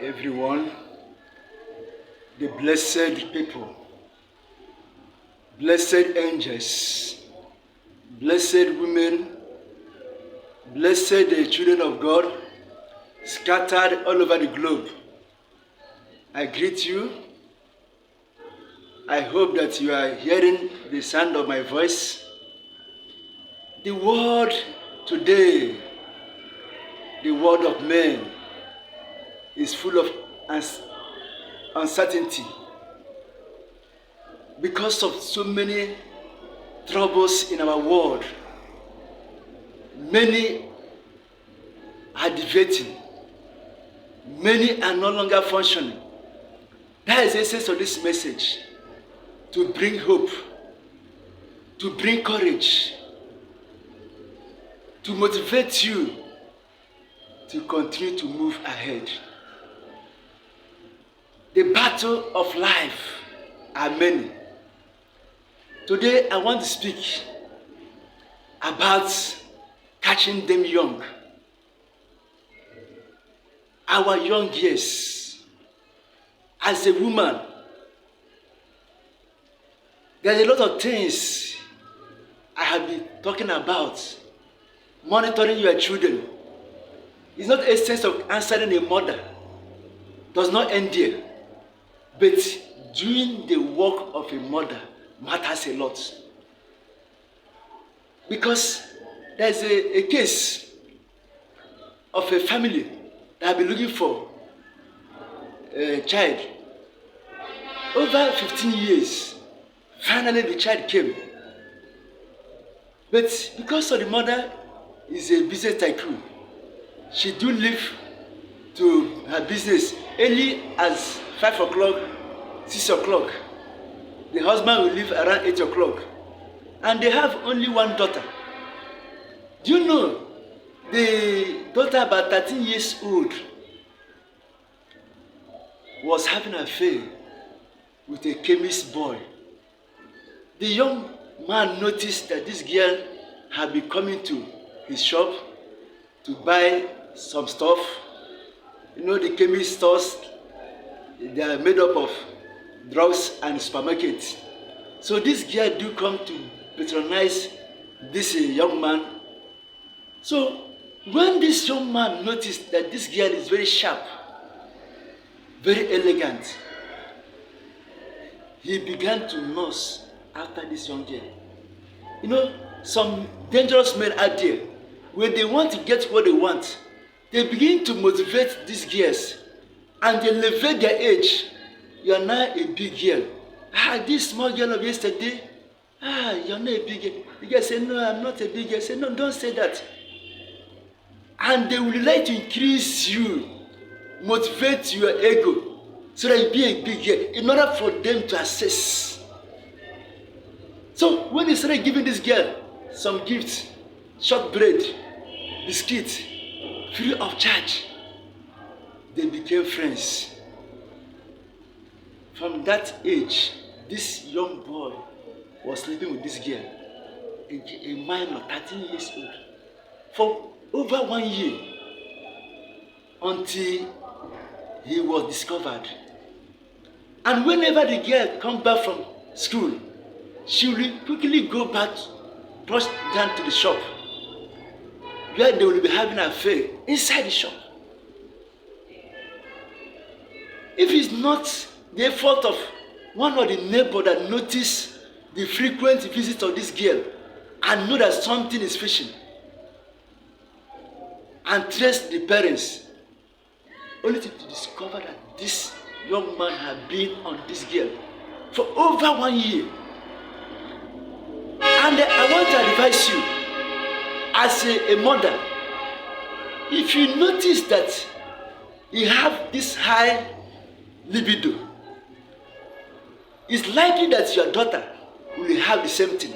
everyone, the blessed people, blessed angels, blessed women, blessed children of God, scattered all over the globe. I greet you. I hope that you are hearing the sound of my voice. The world today, the world of men, is full of uncertainty because of so many troubles in our world. Many are deviating. Many are no longer functioning. That is the essence of this message, to bring hope, to bring courage, to motivate you to continue to move ahead. The battle of life are many. Today I want to speak about catching them young. Our young years. As a woman, there's a lot of things I have been talking about. Monitoring your children. It's not a sense of answering a mother. Does not end there. But doing the work of a mother matters a lot. Because there's a case of a family that have been looking for a child. Over 15 years, finally the child came. But because of the mother is a business tycoon, she do leave to her business early as 5 o'clock, 6 o'clock. The husband will leave around 8 o'clock. And they have only one daughter. Do you know, the daughter about 13 years old was having an affair with a chemist boy. The young man noticed that this girl had been coming to his shop to buy some stuff. You know, the chemist stores, they are made up of drugs and supermarkets. So this girl do come to patronize this young man. So when this young man noticed that this girl is very sharp, very elegant, he began to nurse after this young girl. You know, some dangerous men out there, when they want to get what they want, they begin to motivate these girls and they elevate their age. You are now a big girl. This small girl of yesterday, you're not a big girl. The girl say, no, I'm not a big girl. Say, no, don't say that. And they will like to increase you, motivate your ego, so that you be a big girl, in order for them to access. So when they started giving this girl some gifts, shortbread, biscuits, free of charge, they became friends. From that age, this young boy was living with this girl, a minor, 13 years old, for over 1 year, until he was discovered. And whenever the girl comes back from school, she will quickly go back, rush down to the shop, where they will be having an affair inside the shop. If it's not the fault of one of the neighbors that notice the frequent visits of this girl and know that something is fishing, and trace the parents, only to discover that this young man had been on this girl for over 1 year. And I want to advise you, as a mother, if you notice that you have this high libido, it's likely that your daughter will have the same thing.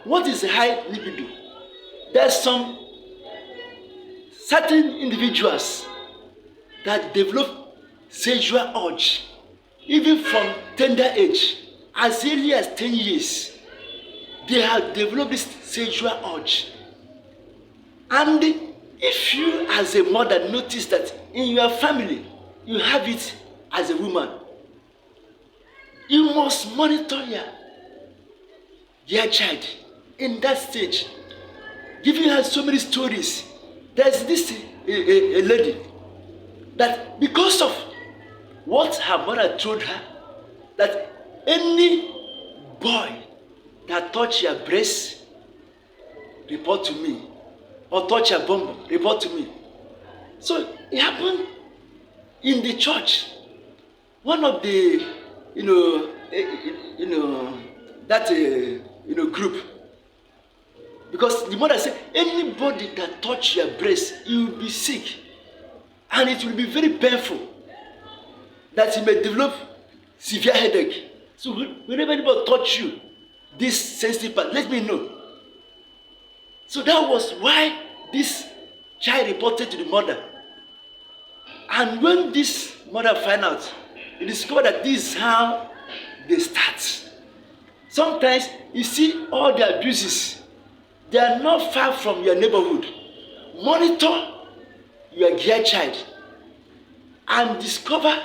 What is high libido? There's some certain individuals that develop sexual urge even from tender age. As early as 10 years, they have developed this sexual urge. And if you as a mother notice that in your family you have it as a woman, you must monitor your child in that stage, giving her so many stories. There's this a lady that because of what her mother told her, that any boy that touch your breast, report to me, or touch your bum, report to me. So it happened in the church. One of the group, because the mother said anybody that touch your breast, you will be sick, and it will be very painful, that you may develop severe headache. So whenever anybody touch you, this sensitive part, let me know. So that was why this child reported to the mother. And when this mother found out, he discovered that this is how they start. Sometimes you see all the abuses, they are not far from your neighborhood. Monitor your dear child and discover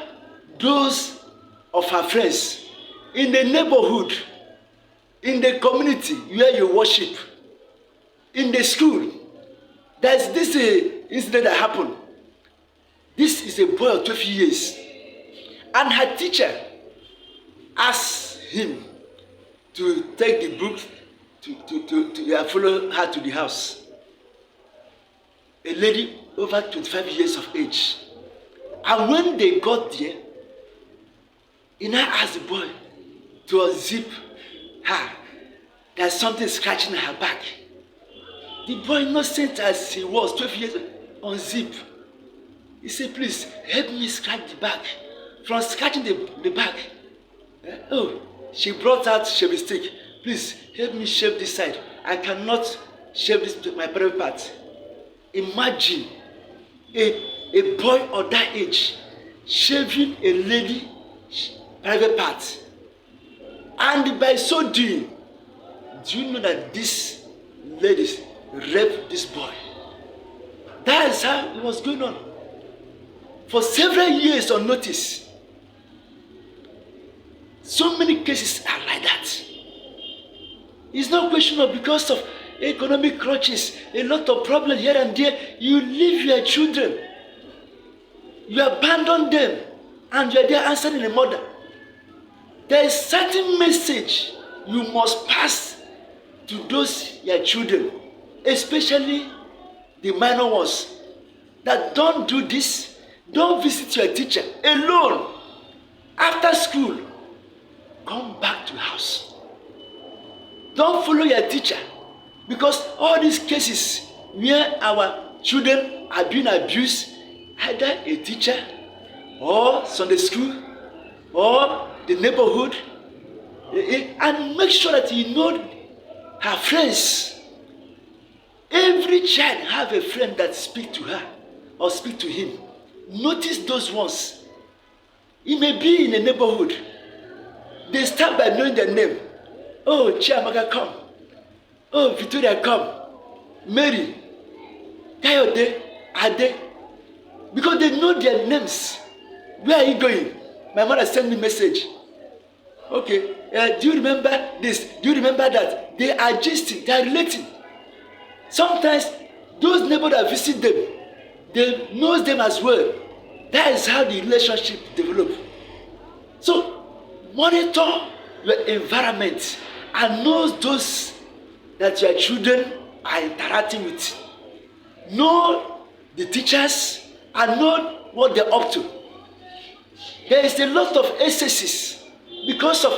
those of her friends in the neighborhood, in the community where you worship, in the school. There's this incident that happened. This is a boy of 12 years, and her teacher asked him to take the book to follow her to the house. A lady over 25 years of age. And when they got there, he now asked the boy to unzip her. There's something scratching her back. The boy, innocent as he was, 12 years old, unzip. He said, please help me scratch the back. From scratching the back, she brought out shaving stick. Please help me shave this side. I cannot shave this my private part. Imagine a boy of that age shaving a lady private part. And by so doing, do you know that this lady raped this boy? That is how it was going on for several years on notice. So many cases are like that. It's not a question of because of economic crutches, a lot of problems here and there, you leave your children, you abandon them, and you are there answering the mother. There is certain message you must pass to those your children, especially the minor ones, that don't do this. Don't visit your teacher alone after school. Come back to the house. Don't follow your teacher, because all these cases where our children are being abused, either a teacher or Sunday school or the neighborhood, and make sure that you know her friends. Every child have a friend that speak to her or speak to him. Notice those ones. It may be in the neighborhood. They start by knowing their name. Oh, Chiamaka, come. Oh, Victoria, come. Mary, Kayode, Ade. Because they know their names. Where are you going? My mother sent me a message. Okay, do you remember this? Do you remember that? They are gisting, they are relating. Sometimes those neighbors that visit them, they know them as well. That is how the relationship develops. So monitor your environment and know those that your children are interacting with. Know the teachers and know what they're up to. There is a lot of excesses because of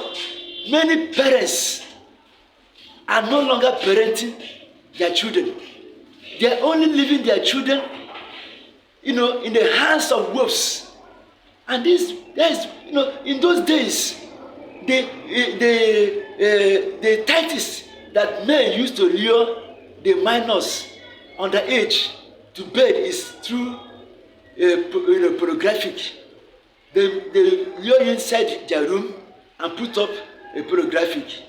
many parents are no longer parenting their children. They are only leaving their children, in the hands of wolves. And in those days, the tactics that men used to lure the minors underage to bed is through pornographic. They lure you inside their room and put up a pornographic.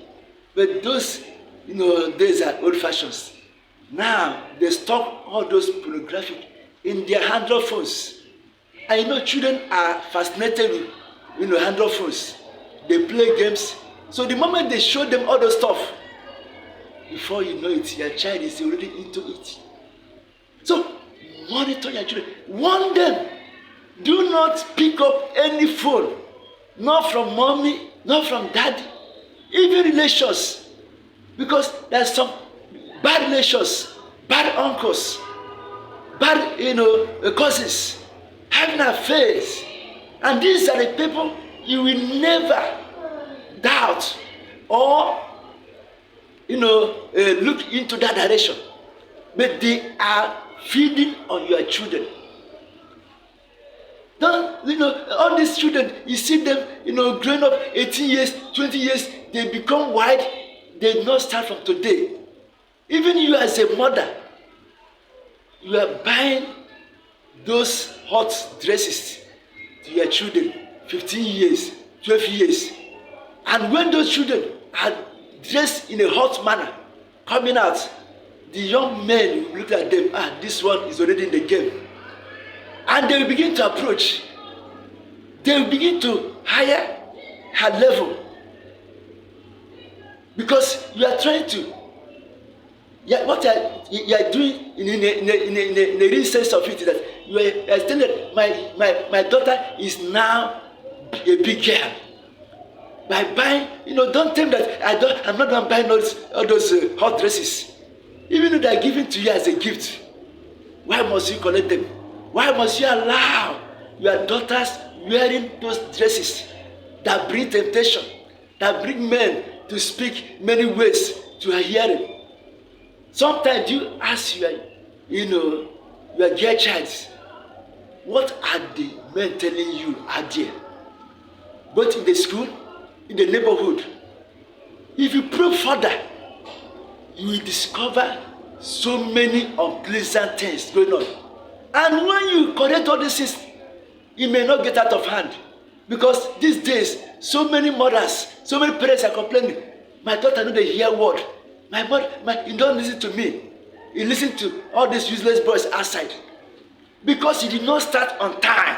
But those days are old fashions. Now they stock all those pornographic in their Android phones. And children are fascinated with Android phones. They play games. So the moment they show them all those stuff, before you know it, your child is already into it. So monitor your children. Warn them. Do not pick up any phone, not from mommy, not from daddy, even relations, because there's some bad relations, bad uncles, bad cousins, having affairs, and these are the people you will never doubt or look into that direction, but they are feeding on your children. Don't all these children, you see them growing up 18 years, 20 years, they become wide. They did not start from today. Even you as a mother, you are buying those hot dresses to your children, 15 years, 12 years. And when those children are dressed in a hot manner, coming out, the young men will look at them, this one is already in the game. And they will begin to approach. They will begin to higher her level. Because you are trying to, what you are doing in a real sense of it is that you are telling that my daughter is now a big girl. By buying, don't tell me that I'm not going to buy all those hot dresses. Even though they are given to you as a gift, why must you collect them? Why must you allow your daughters wearing those dresses that bring temptation, that bring men to speak many ways to her hearing? Sometimes you ask your dear child, what are the men telling you out there? Both in the school, in the neighborhood. If you probe further, you will discover so many unpleasant things going on. And when you correct all these things, it may not get out of hand. Because these days, so many mothers, so many parents are complaining, my daughter no dey hear word. My mother, you don't listen to me. You listen to all these useless boys outside. Because you did not start on time.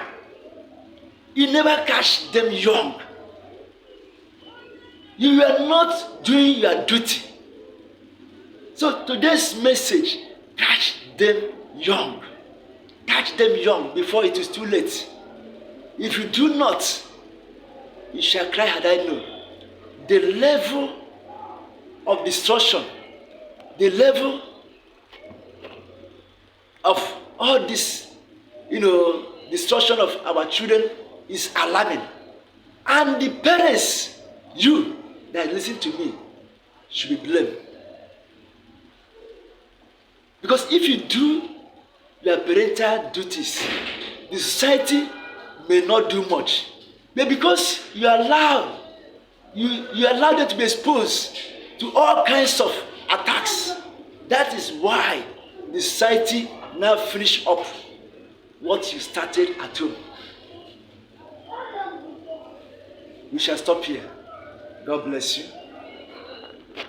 You never catch them young. You were not doing your duty. So today's message, catch them young. Catch them young before it is too late. If you do not, you shall cry had I known. The level of destruction, the level of all this, destruction of our children is alarming. And the parents, you that listen to me, should be blamed. Because if you do your parental duties, the society may not do much. But because you allow them to be exposed to all kinds of attacks, that is why the society now finish up what you started at home. We shall stop here. God bless you.